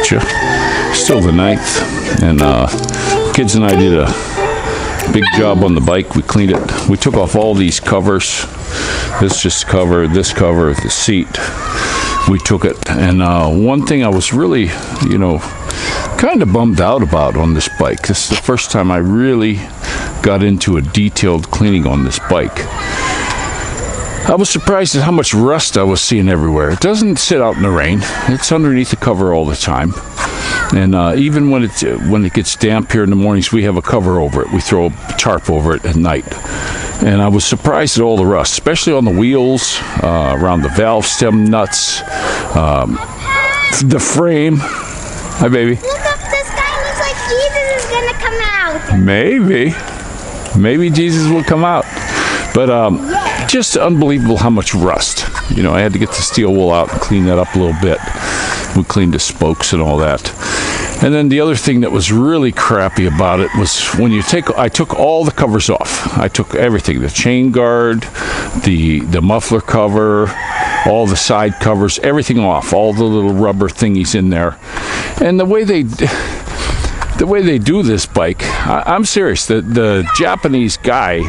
at you. Still the 9th, and kids and I did a big job on the bike. We cleaned it. We took off all these covers. This cover, the seat. We took it, and one thing I was really, kind of bummed out about on this bike. This is the first time I really got into a detailed cleaning on this bike. I was surprised at how much rust I was seeing everywhere. It doesn't sit out in the rain. It's underneath the cover all the time. And even when it gets damp here in the mornings, we have a cover over it. We throw a tarp over it at night. And I was surprised at all the rust, especially on the wheels, around the valve stem nuts, the frame. Hi, baby. Look up, this guy looks like Jesus is gonna come out. Maybe Jesus will come out. But just unbelievable how much rust. I had to get the steel wool out and clean that up a little bit. We cleaned the spokes and all that. And then the other thing that was really crappy about it was when I took all the covers off. I took everything, the chain guard, the muffler cover, all the side covers, everything off, all the little rubber thingies in there. And the way they do this bike, I'm serious, the Japanese guy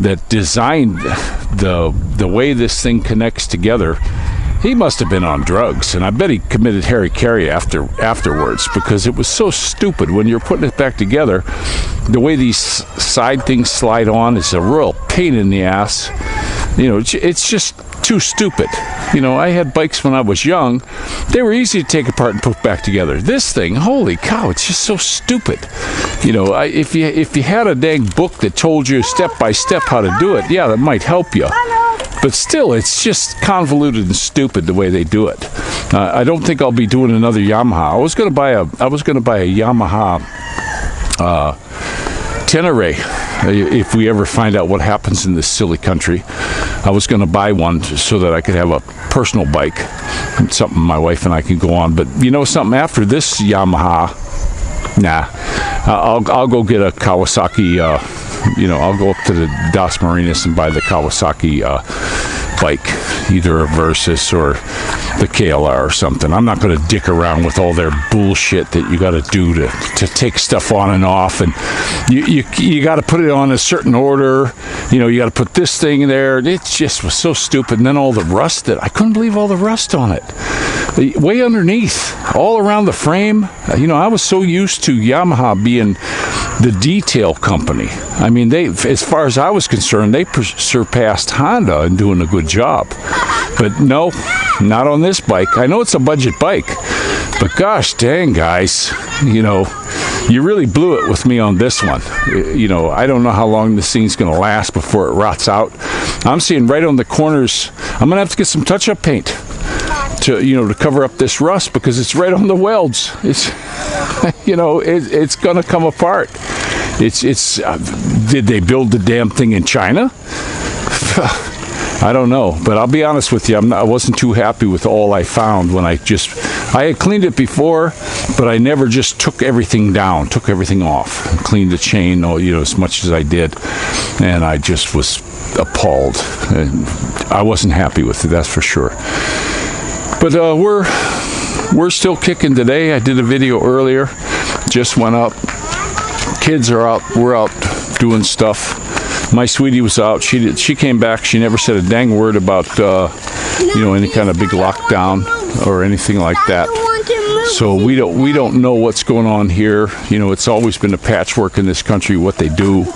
that designed the way this thing connects together, he must have been on drugs, and I bet he committed hara-kiri afterwards, because it was so stupid. When you're putting it back together, the way these side things slide on is a real pain in the ass. It's just too stupid. I had bikes when I was young. They were easy to take apart and put back together. This thing, holy cow, it's just so stupid. If you had a dang book that told you step by step how to do it, yeah, that might help you. But still, it's just convoluted and stupid the way they do it. I don't think I'll be doing another Yamaha. I was going to buy a Yamaha Tenere. If we ever find out what happens in this silly country, I was going to buy one so that I could have a personal bike, something my wife and I can go on. But something, after this Yamaha, nah, I'll go get a Kawasaki. I'll go up to the Das Marinas and buy the Kawasaki bike, either a Versys or the KLR or something. I'm not going to dick around with all their bullshit that you got to do to take stuff on and off, and you got to put it on a certain order. You got to put this thing in there. It just was so stupid. And then all the rust, I couldn't believe all the rust on it. Way underneath, all around the frame. I was so used to Yamaha being the detail company. I mean, as far as I was concerned, they surpassed Honda in doing a good job. But no, not on this bike. I know it's a budget bike, but gosh dang, guys, you really blew it with me on this one. I don't know how long this thing's going to last before it rots out. I'm seeing right on the corners, I'm going to have to get some touch-up paint to cover up this rust, because it's right on the welds. It's it's gonna come apart. Did they build the damn thing in China? I don't know, but I'll be honest with you, I wasn't too happy with all I found when I had cleaned it before, but I never just took everything down, took everything off, and cleaned the chain, as much as I did, and I just was appalled. And I wasn't happy with it, that's for sure. But we're still kicking today. I did a video earlier, just went up. Kids are out, we're out doing stuff. My sweetie was out. She came back. She never said a dang word about any kind of big lockdown or anything like that. So we don't know what's going on here. It's always been a patchwork in this country what they do.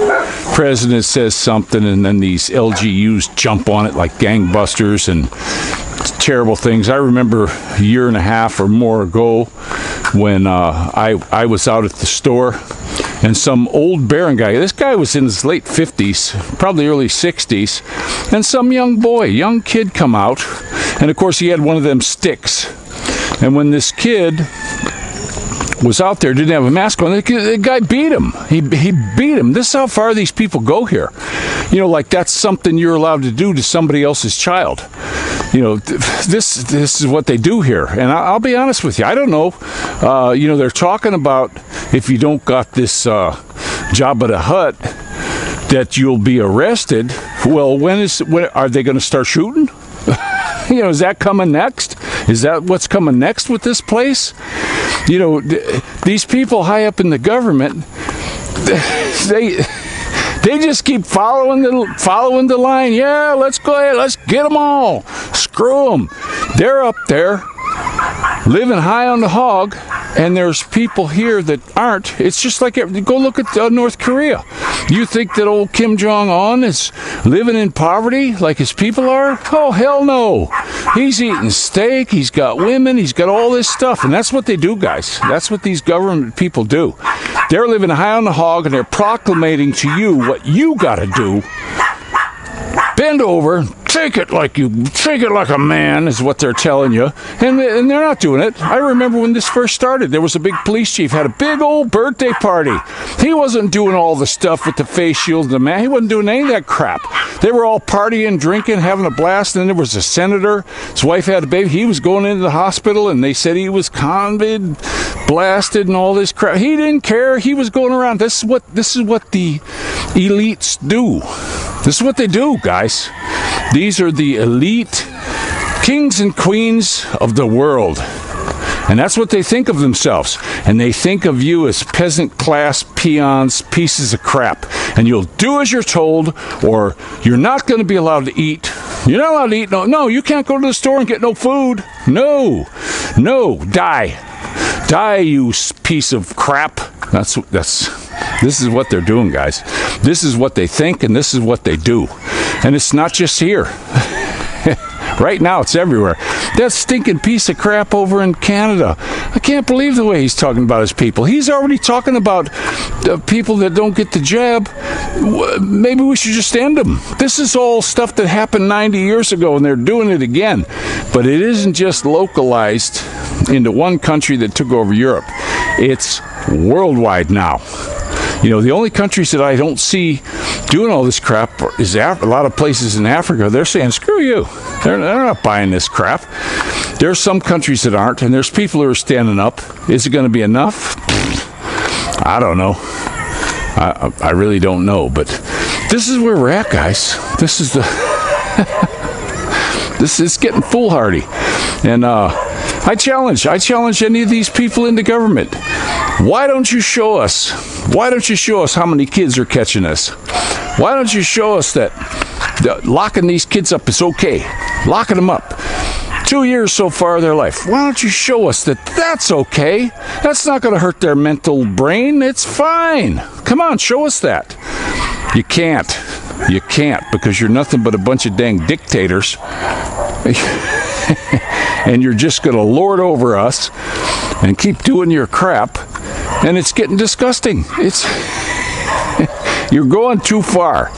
President says something, and then these LGUs jump on it like gangbusters and terrible things. I remember a year and a half or more ago when I was out at the store, and some old Baron guy, this guy was in his late 50s, probably early 60s, and some young kid come out, and of course he had one of them sticks. And when this kid was out there, didn't have a mask on, the guy beat him. He beat him. This is how far these people go here. Like that's something you're allowed to do to somebody else's child. This is what they do here. And I'll be honest with you, I don't know. They're talking about if you don't got this Jabba the Hutt, that you'll be arrested. Well, when are they going to start shooting? Is that coming next? Is that what's coming next with this place? You know, these people high up in the government, they just keep following the line. Yeah, let's go ahead. Let's get them all. Screw them. They're up there living high on the hog, and there's people here that aren't. It's just like, go look at North Korea. You think that old Kim Jong-un is living in poverty like his people are? Oh, hell no. He's eating steak, he's got women, he's got all this stuff. And that's what they do, guys. That's what these government people do. They're living high on the hog, and they're proclamating to you what you got to do. Bend over, take it like a man, is what they're telling you. And they're not doing it. I remember when this first started, there was a big police chief, had a big old birthday party. He wasn't doing all the stuff with the face shield and the man. He wasn't doing any of that crap. They were all partying, drinking, having a blast. And then there was a senator. His wife had a baby. He was going into the hospital, and they said he was COVID, blasted, and all this crap. He didn't care. He was going around. This is what the elites do. This is what they do, guys. These are the elite kings and queens of the world. And that's what they think of themselves. And they think of you as peasant class peons, pieces of crap. And you'll do as you're told, or you're not going to be allowed to eat. You're not allowed to eat. No, you can't go to the store and get no food. No, die. Die, you piece of crap. This is what they're doing, guys. This is what they think, and this is what they do. And it's not just here. Right now, it's everywhere. That stinking piece of crap over in Canada. I can't believe the way he's talking about his people. He's already talking about the people that don't get the jab. Maybe we should just end them. This is all stuff that happened 90 years ago, and they're doing it again. But it isn't just localized into one country that took over Europe. It's worldwide now. You know, the only countries that I don't see doing all this crap is a lot of places in Africa. They're saying, screw you. They're not buying this crap. There's some countries that aren't, and there's people who are standing up. Is it going to be enough? I don't know. I really don't know. But this is where we're at, guys. This is this is getting foolhardy. And I challenge any of these people in the government. Why don't you show us? Why don't you show us how many kids are catching us? Why don't you show us that locking these kids up is okay? Locking them up. 2 years so far of their life. Why don't you show us that that's okay? That's not going to hurt their mental brain. It's fine. Come on, show us that. You can't. You can't, because you're nothing but a bunch of dang dictators. And you're just going to lord over us and keep doing your crap. And it's getting disgusting. You're going too far.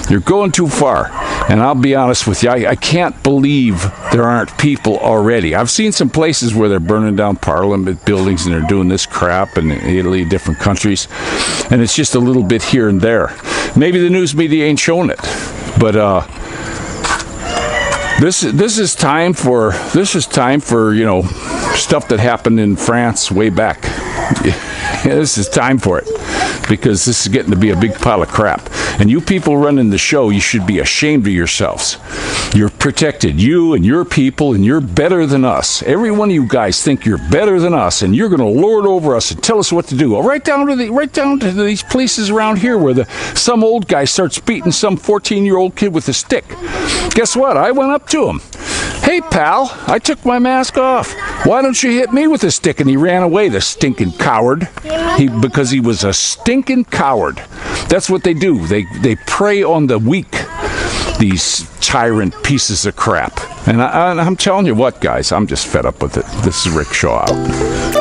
You're going too far. And I'll be honest with you, I can't believe there aren't people already. I've seen some places where they're burning down parliament buildings and they're doing this crap in Italy, different countries. And it's just a little bit here and there. Maybe the news media ain't showing it. But this is time for you know, stuff that happened in France way back. This is time for it, because this is getting to be a big pile of crap. And you people running the show, you should be ashamed of yourselves. You're protected, you and your people, and you're better than us. Every one of you guys think you're better than us, and you're going to lord over us and tell us what to do. Well, right down to these places around here where some old guy starts beating some 14-year-old kid with a stick. Guess what? I went up to him. Hey, pal, I took my mask off. Why don't you hit me with a stick? And he ran away, the stinking coward. Because he was a stinking coward. That's what they do. They prey on the weak. These tyrant pieces of crap. And I'm telling you what, guys, I'm just fed up with it. This is Rick Shaw out.